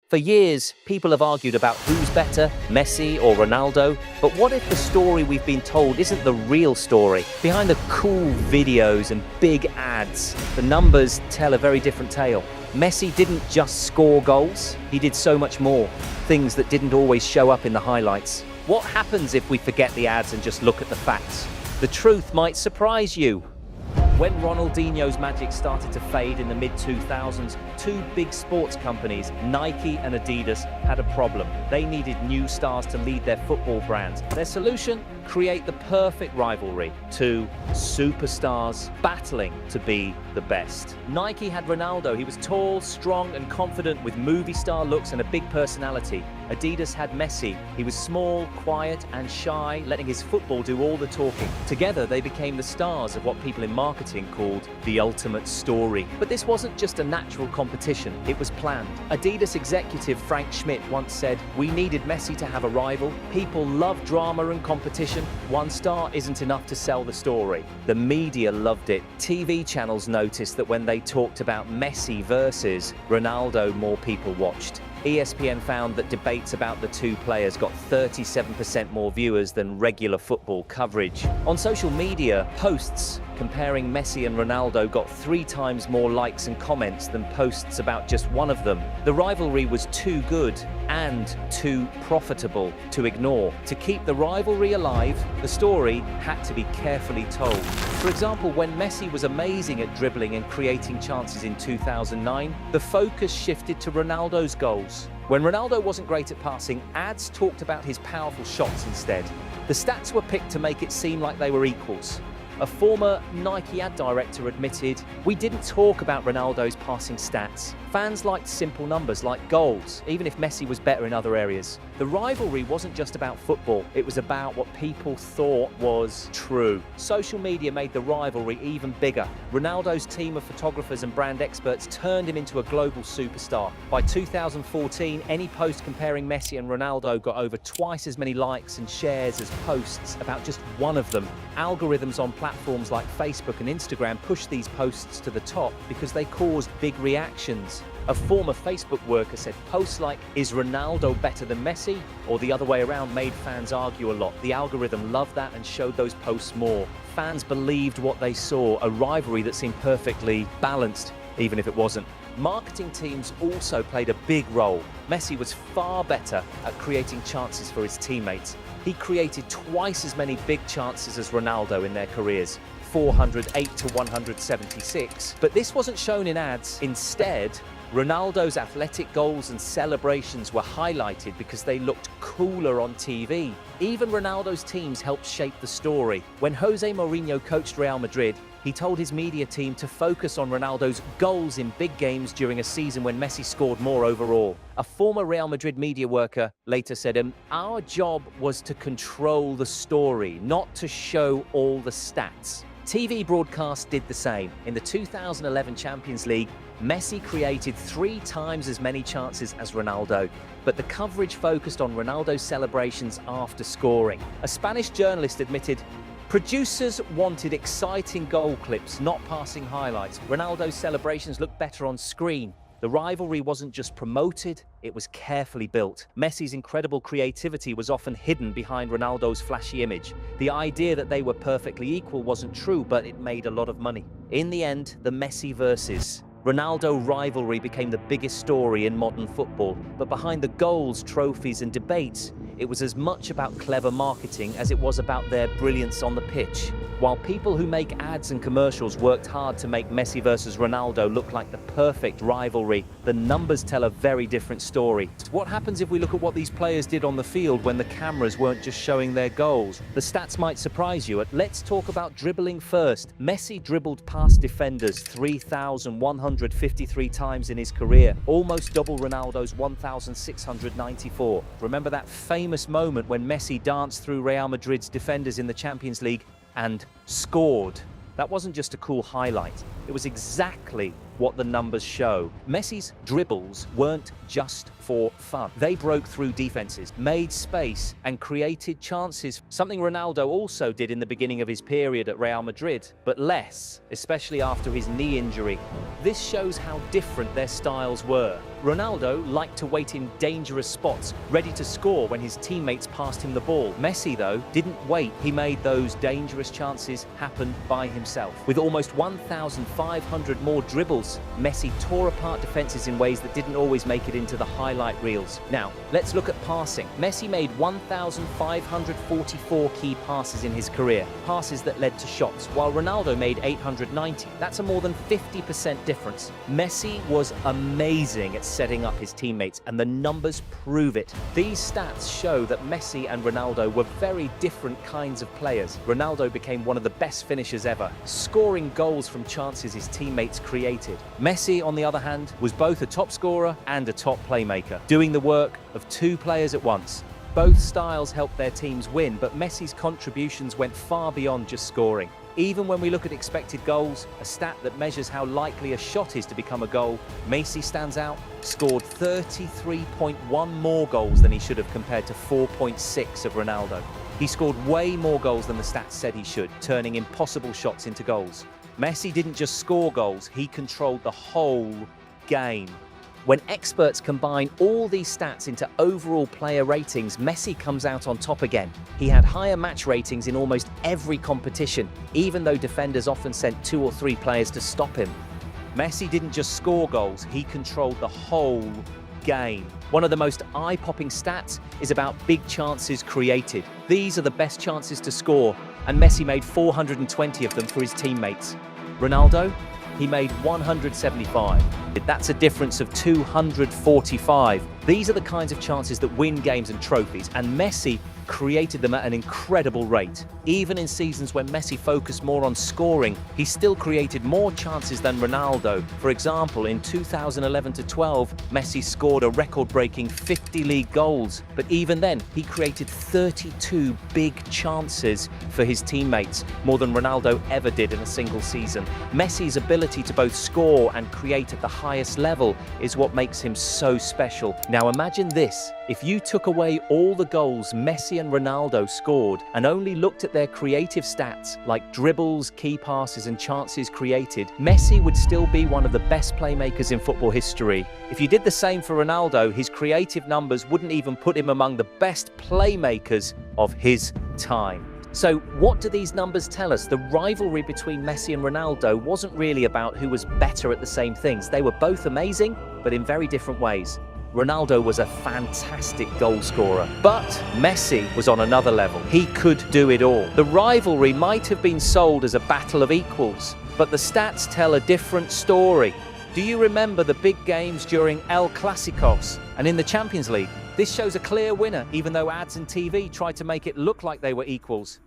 For years, people have argued about who's better, Messi or Ronaldo, but what if the story we've been told isn't the real story? Behind the cool videos and big ads, the numbers tell a very different tale. Messi didn't just score goals, he did so much more, things that didn't always show up in the highlights. What happens if we forget the ads and just look at the facts? The truth might surprise you. When Ronaldinho's magic started to fade in the mid-2000s, two big sports companies, Nike and Adidas, had a problem. They needed new stars to lead their football brands. Their solution? Create the perfect rivalry. Two superstars battling to be the best. Nike had Ronaldo. He was tall, strong and confident with movie star looks and a big personality. Adidas had Messi. He was small, quiet and shy, letting his football do all the talking. Together, they became the stars of what people in marketing called the ultimate story. But this wasn't just a natural competition, it was planned. Adidas executive Frank Schmidt once said, "We needed Messi to have a rival. People love drama and competition. One star isn't enough to sell the story." The media loved it. TV channels noticed that when they talked about Messi versus Ronaldo, more people watched. ESPN found that debates about the two players got 37% more viewers than regular football coverage. On social media, posts comparing Messi and Ronaldo got 3 times more likes and comments than posts about just one of them. The rivalry was too good and too profitable to ignore. To keep the rivalry alive, the story had to be carefully told. For example, when Messi was amazing at dribbling and creating chances in 2009, the focus shifted to Ronaldo's goals. When Ronaldo wasn't great at passing, ads talked about his powerful shots instead. The stats were picked to make it seem like they were equals. A former Nike ad director admitted, "We didn't talk about Ronaldo's passing stats. Fans liked simple numbers like goals, even if Messi was better in other areas." The rivalry wasn't just about football, it was about what people thought was true. Social media made the rivalry even bigger. Ronaldo's team of photographers and brand experts turned him into a global superstar. By 2014, any post comparing Messi and Ronaldo got over twice as many likes and shares as posts about just one of them. Algorithms on platforms like Facebook and Instagram pushed these posts to the top because they caused big reactions. A former Facebook worker said posts like, "Is Ronaldo better than Messi?" or the other way around made fans argue a lot. The algorithm loved that and showed those posts more. Fans believed what they saw, a rivalry that seemed perfectly balanced, even if it wasn't. Marketing teams also played a big role. Messi was far better at creating chances for his teammates. He created twice as many big chances as Ronaldo in their careers, 408 to 176. But this wasn't shown in ads. Instead, Ronaldo's athletic goals and celebrations were highlighted because they looked cooler on TV. Even Ronaldo's teams helped shape the story. When Jose Mourinho coached Real Madrid, he told his media team to focus on Ronaldo's goals in big games during a season when Messi scored more overall. A former Real Madrid media worker later said, "Our job was to control the story, not to show all the stats." TV broadcasts did the same. In the 2011 Champions League, Messi created 3 times as many chances as Ronaldo, but the coverage focused on Ronaldo's celebrations after scoring. A Spanish journalist admitted, "Producers wanted exciting goal clips, not passing highlights. Ronaldo's celebrations looked better on screen." The rivalry wasn't just promoted, it was carefully built. Messi's incredible creativity was often hidden behind Ronaldo's flashy image. The idea that they were perfectly equal wasn't true, but it made a lot of money. In the end, the Messi versus Ronaldo rivalry became the biggest story in modern football. But behind the goals, trophies and debates, it was as much about clever marketing as it was about their brilliance on the pitch. While people who make ads and commercials worked hard to make Messi versus Ronaldo look like the perfect rivalry, the numbers tell a very different story. What happens if we look at what these players did on the field when the cameras weren't just showing their goals? The stats might surprise you. Let's talk about dribbling first. Messi dribbled past defenders 3,153 times in his career, almost double Ronaldo's 1,694. Remember that famous moment when Messi danced through Real Madrid's defenders in the Champions League and scored? That wasn't just a cool highlight. It was exactly what the numbers show. Messi's dribbles weren't just for fun. They broke through defenses, made space, and created chances, something Ronaldo also did in the beginning of his period at Real Madrid, but less, especially after his knee injury. This shows how different their styles were. Ronaldo liked to wait in dangerous spots, ready to score when his teammates passed him the ball. Messi, though, didn't wait. He made those dangerous chances happen by himself. With almost 1,500 more dribbles, Messi tore apart defenses in ways that didn't always make it into the highlight reels. Now, let's look at passing. Messi made 1,544 key passes in his career, passes that led to shots, while Ronaldo made 890. That's a more than 50% difference. Messi was amazing at setting up his teammates, and the numbers prove it. These stats show that Messi and Ronaldo were very different kinds of players. Ronaldo became one of the best finishers ever, scoring goals from chances his teammates created. Messi, on the other hand, was both a top scorer and a top playmaker, doing the work of two players at once. Both styles helped their teams win, but Messi's contributions went far beyond just scoring. Even when we look at expected goals, a stat that measures how likely a shot is to become a goal, Messi stands out, scored 33.1 more goals than he should have compared to 4.6 of Ronaldo. He scored way more goals than the stats said he should, turning impossible shots into goals. Messi didn't just score goals, he controlled the whole game. When experts combine all these stats into overall player ratings, Messi comes out on top again. He had higher match ratings in almost every competition, even though defenders often sent 2 or 3 players to stop him. Messi didn't just score goals, he controlled the whole game. One of the most eye-popping stats is about big chances created. These are the best chances to score, and Messi made 420 of them for his teammates. Ronaldo? He made 175. That's a difference of 245. These are the kinds of chances that win games and trophies, and Messi created them at an incredible rate. Even in seasons when Messi focused more on scoring, he still created more chances than Ronaldo. For example, in 2011-12, Messi scored a record-breaking 50 league goals, but even then, he created 32 big chances for his teammates, more than Ronaldo ever did in a single season. Messi's ability to both score and create at the highest level is what makes him so special. Now imagine this, if you took away all the goals Messi and Ronaldo scored and only looked at their creative stats like dribbles, key passes and chances created, Messi would still be one of the best playmakers in football history. If you did the same for Ronaldo, his creative numbers wouldn't even put him among the best playmakers of his time. So what do these numbers tell us? The rivalry between Messi and Ronaldo wasn't really about who was better at the same things. They were both amazing, but in very different ways. Ronaldo was a fantastic goal scorer, but Messi was on another level. He could do it all. The rivalry might have been sold as a battle of equals, but the stats tell a different story. Do you remember the big games during El Clásicos and in the Champions League? This shows a clear winner, even though ads and TV tried to make it look like they were equals.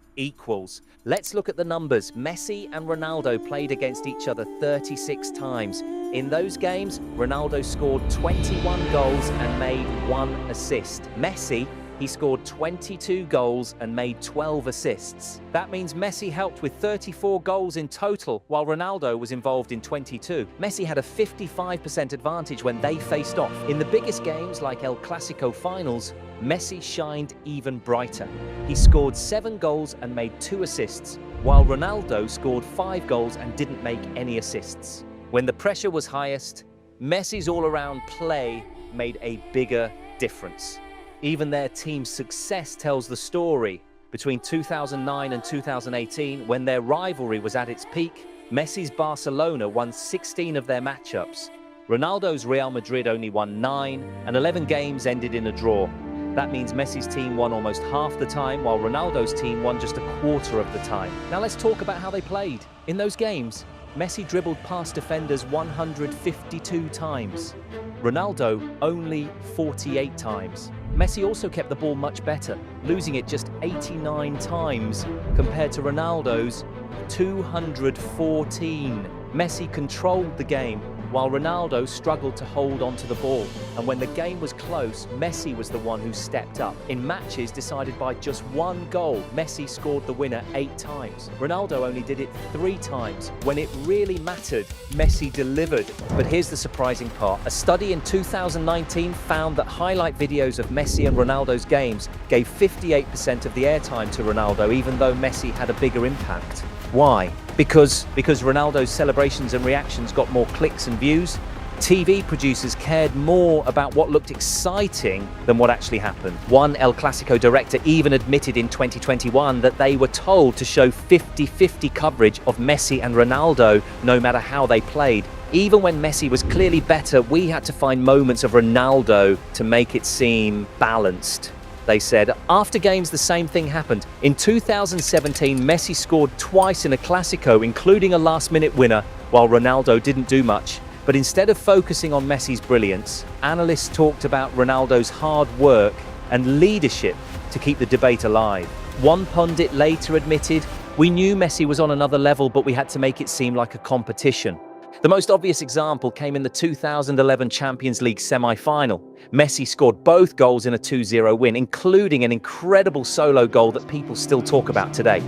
Let's look at the numbers. Messi and Ronaldo played against each other 36 times. In those games, Ronaldo scored 21 goals and made 1 assist. Messi, he scored 22 goals and made 12 assists. That means Messi helped with 34 goals in total, while Ronaldo was involved in 22. Messi had a 55% advantage when they faced off. In the biggest games like El Clásico finals, Messi shined even brighter. He scored 7 goals and made 2 assists, while Ronaldo scored 5 goals and didn't make any assists. When the pressure was highest, Messi's all-around play made a bigger difference. Even their team's success tells the story. Between 2009 and 2018, when their rivalry was at its peak, Messi's Barcelona won 16 of their matchups. Ronaldo's Real Madrid only won 9, and 11 games ended in a draw. That means Messi's team won almost half the time, while Ronaldo's team won just a quarter of the time. Now let's talk about how they played. In those games, Messi dribbled past defenders 152 times. Ronaldo only 48 times. Messi also kept the ball much better, losing it just 89 times compared to Ronaldo's 214. Messi controlled the game, while Ronaldo struggled to hold onto the ball. And when the game was close, Messi was the one who stepped up. In matches decided by just one goal, Messi scored the winner 8 times. Ronaldo only did it 3 times. When it really mattered, Messi delivered. But here's the surprising part. A study in 2019 found that highlight videos of Messi and Ronaldo's games gave 58% of the airtime to Ronaldo, even though Messi had a bigger impact. Why? Because Ronaldo's celebrations and reactions got more clicks and views. TV producers cared more about what looked exciting than what actually happened. One El Clasico director even admitted in 2021 that they were told to show 50-50 coverage of Messi and Ronaldo no matter how they played. Even when Messi was clearly better, we had to find moments of Ronaldo to make it seem balanced. They said, after games, the same thing happened. In 2017, Messi scored twice in a Clasico, including a last-minute winner, while Ronaldo didn't do much. But instead of focusing on Messi's brilliance, analysts talked about Ronaldo's hard work and leadership to keep the debate alive. One pundit later admitted, "We knew Messi was on another level, but we had to make it seem like a competition." The most obvious example came in the 2011 Champions League semi-final. Messi scored both goals in a 2-0 win, including an incredible solo goal that people still talk about today.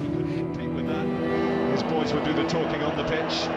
His boys will do the talking on the pitch.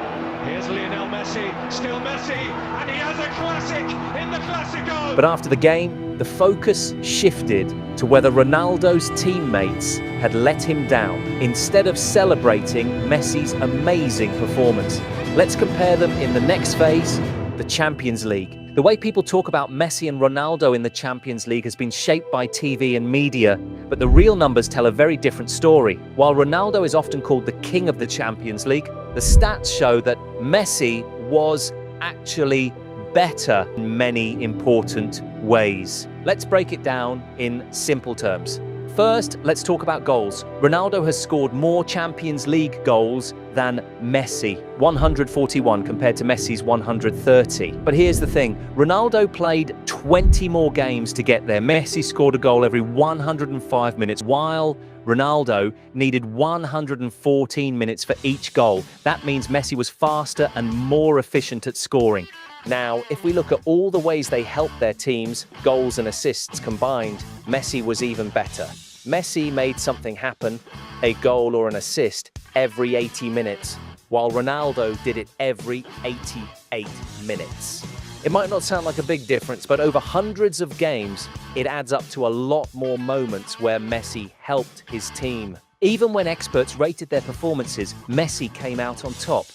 Here's Lionel Messi, still Messi, and he has a classic in the Clasico! But after the game, the focus shifted to whether Ronaldo's teammates had let him down, instead of celebrating Messi's amazing performance. Let's compare them in the next phase, the Champions League. The way people talk about Messi and Ronaldo in the Champions League has been shaped by TV and media, but the real numbers tell a very different story. While Ronaldo is often called the king of the Champions League, the stats show that Messi was actually better in many important ways. Let's break it down in simple terms. First, let's talk about goals. Ronaldo has scored more Champions League goals than Messi, 141 compared to Messi's 130. But here's the thing, Ronaldo played 20 more games to get there. Messi scored a goal every 105 minutes, while Ronaldo needed 114 minutes for each goal. That means Messi was faster and more efficient at scoring. Now, if we look at all the ways they helped their teams, goals and assists combined, Messi was even better. Messi made something happen, a goal or an assist, every 80 minutes, while Ronaldo did it every 88 minutes. It might not sound like a big difference, but over hundreds of games, it adds up to a lot more moments where Messi helped his team. Even when experts rated their performances, Messi came out on top.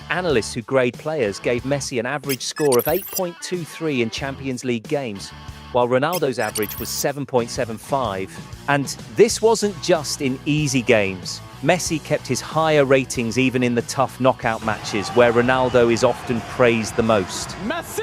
Analysts who grade players gave Messi an average score of 8.23 in Champions League games, while Ronaldo's average was 7.75. And this wasn't just in easy games. Messi kept his higher ratings even in the tough knockout matches, where Ronaldo is often praised the most. Messi!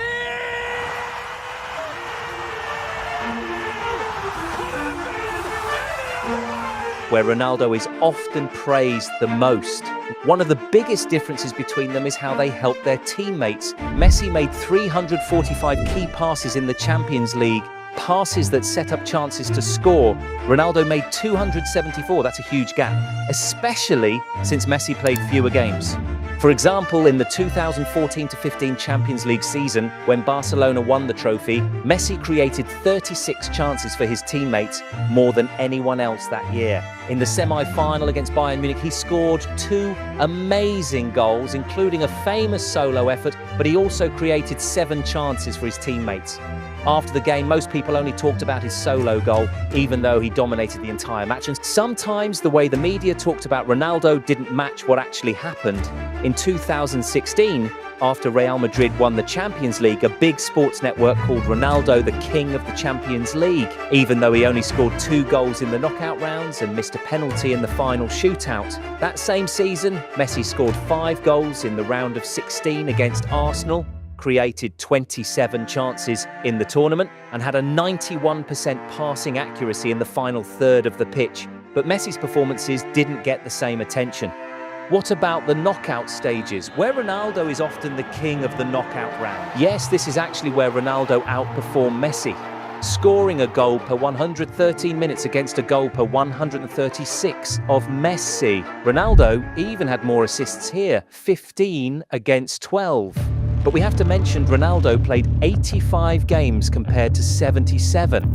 Where Ronaldo is often praised the most. One of the biggest differences between them is how they help their teammates. Messi made 345 key passes in the Champions League, passes that set up chances to score. Ronaldo made 274, that's a huge gap, especially since Messi played fewer games. For example, in the 2014-15 Champions League season, when Barcelona won the trophy, Messi created 36 chances for his teammates, more than anyone else that year. In the semi-final against Bayern Munich, he scored 2 amazing goals, including a famous solo effort, but he also created 7 chances for his teammates. After the game, most people only talked about his solo goal, even though he dominated the entire match. And sometimes the way the media talked about Ronaldo didn't match what actually happened. In 2016, after Real Madrid won the Champions League, a big sports network called Ronaldo the king of the Champions League, even though he only scored 2 goals in the knockout rounds and missed a penalty in the final shootout. That same season, Messi scored 5 goals in the round of 16 against Arsenal, created 27 chances in the tournament, and had a 91% passing accuracy in the final third of the pitch. But Messi's performances didn't get the same attention. What about the knockout stages, where Ronaldo is often the king of the knockout round? Yes, this is actually where Ronaldo outperformed Messi, scoring a goal per 113 minutes against a goal per 136 of Messi. Ronaldo even had more assists here, 15 against 12. But we have to mention Ronaldo played 85 games compared to 77.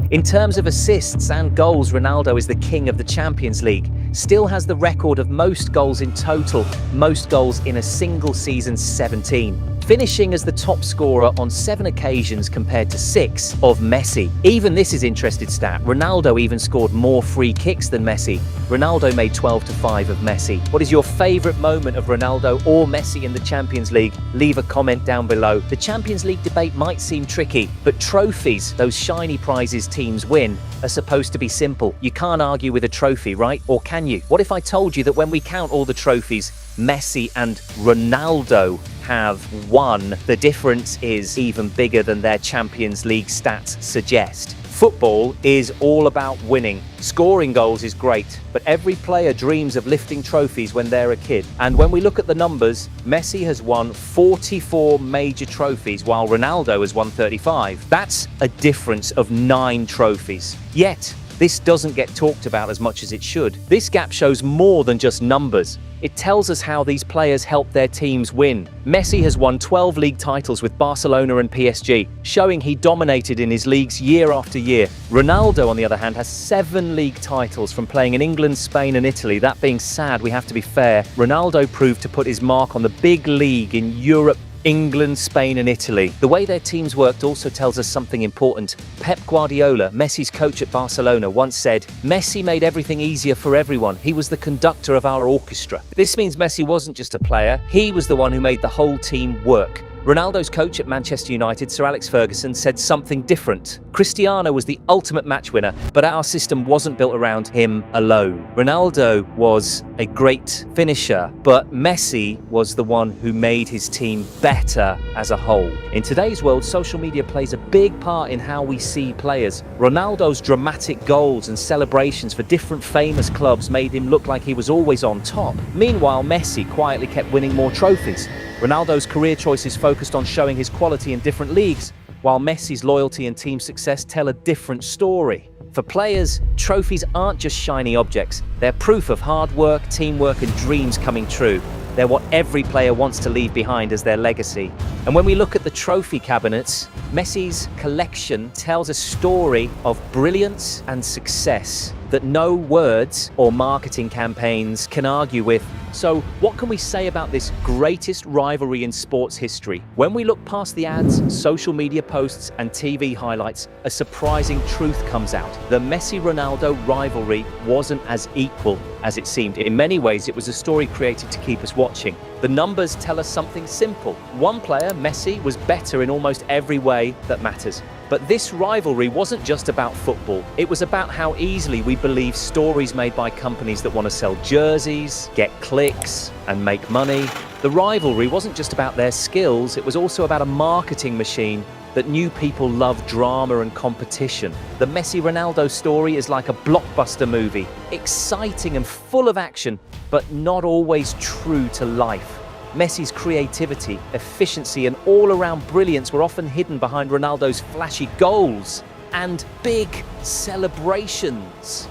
In terms of assists and goals, Ronaldo is the king of the Champions League, still has the record of most goals in total, most goals in a single season, 17. Finishing as the top scorer on 7 occasions compared to 6 of Messi. Even this is interesting stat. Ronaldo even scored more free kicks than Messi. Ronaldo made 12 to 5 of Messi. What is your favourite moment of Ronaldo or Messi in the Champions League? Leave a comment down below. The Champions League debate might seem tricky, but trophies, those shiny prizes teams win, are supposed to be simple. You can't argue with a trophy, right? Or can you? What if I told you that when we count all the trophies Messi and Ronaldo have won, the difference is even bigger than their Champions League stats suggest? Football is all about winning. Scoring goals is great, but every player dreams of lifting trophies when they're a kid. And when we look at the numbers, Messi has won 44 major trophies while Ronaldo has won 35. That's a difference of 9 trophies. Yet, this doesn't get talked about as much as it should. This gap shows more than just numbers. It tells us how these players help their teams win. Messi has won 12 league titles with Barcelona and PSG, showing he dominated in his leagues year after year. Ronaldo, on the other hand, has 7 league titles from playing in England, Spain and Italy. That being sad, we have to be fair. Ronaldo proved to put his mark on the big league in Europe, England, Spain and Italy. The way their teams worked also tells us something important. Pep Guardiola, Messi's coach at Barcelona, once said, "Messi made everything easier for everyone. He was the conductor of our orchestra." This means Messi wasn't just a player, he was the one who made the whole team work. Ronaldo's coach at Manchester United, Sir Alex Ferguson, said something different. Cristiano was the ultimate match winner, but our system wasn't built around him alone. Ronaldo was a great finisher, but Messi was the one who made his team better as a whole. In today's world, social media plays a big part in how we see players. Ronaldo's dramatic goals and celebrations for different famous clubs made him look like he was always on top. Meanwhile, Messi quietly kept winning more trophies. Ronaldo's career choices focused on showing his quality in different leagues, while Messi's loyalty and team success tell a different story. For players, trophies aren't just shiny objects. They're proof of hard work, teamwork and dreams coming true. They're what every player wants to leave behind as their legacy. And when we look at the trophy cabinets, Messi's collection tells a story of brilliance and success that no words or marketing campaigns can argue with. So what can we say about this greatest rivalry in sports history? When we look past the ads, social media posts and TV highlights, a surprising truth comes out. The Messi-Ronaldo rivalry wasn't as equal as it seemed. In many ways, it was a story created to keep us watching. The numbers tell us something simple. One player, Messi, was better in almost every way that matters. But this rivalry wasn't just about football. It was about how easily we believe stories made by companies that want to sell jerseys, get clicks, and make money. The rivalry wasn't just about their skills, it was also about a marketing machine that knew people love drama and competition. The Messi-Ronaldo story is like a blockbuster movie, exciting and full of action, but not always true to life. Messi's creativity, efficiency and all-around brilliance were often hidden behind Ronaldo's flashy goals and big celebrations.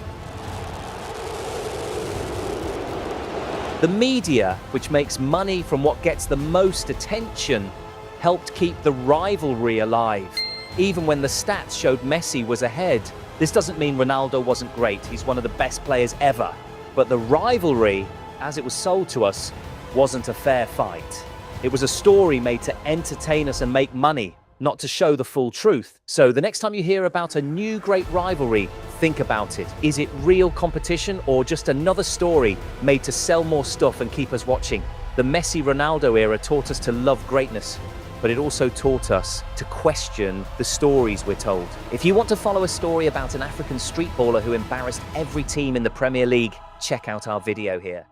The media, which makes money from what gets the most attention, helped keep the rivalry alive, even when the stats showed Messi was ahead. This doesn't mean Ronaldo wasn't great, he's one of the best players ever. But the rivalry, as it was sold to us, wasn't a fair fight. It was a story made to entertain us and make money, not to show the full truth. So the next time you hear about a new great rivalry, think about it. Is it real competition or just another story made to sell more stuff and keep us watching? The Messi-Ronaldo era taught us to love greatness, but it also taught us to question the stories we're told. If you want to follow a story about an African street baller who embarrassed every team in the Premier League, check out our video here.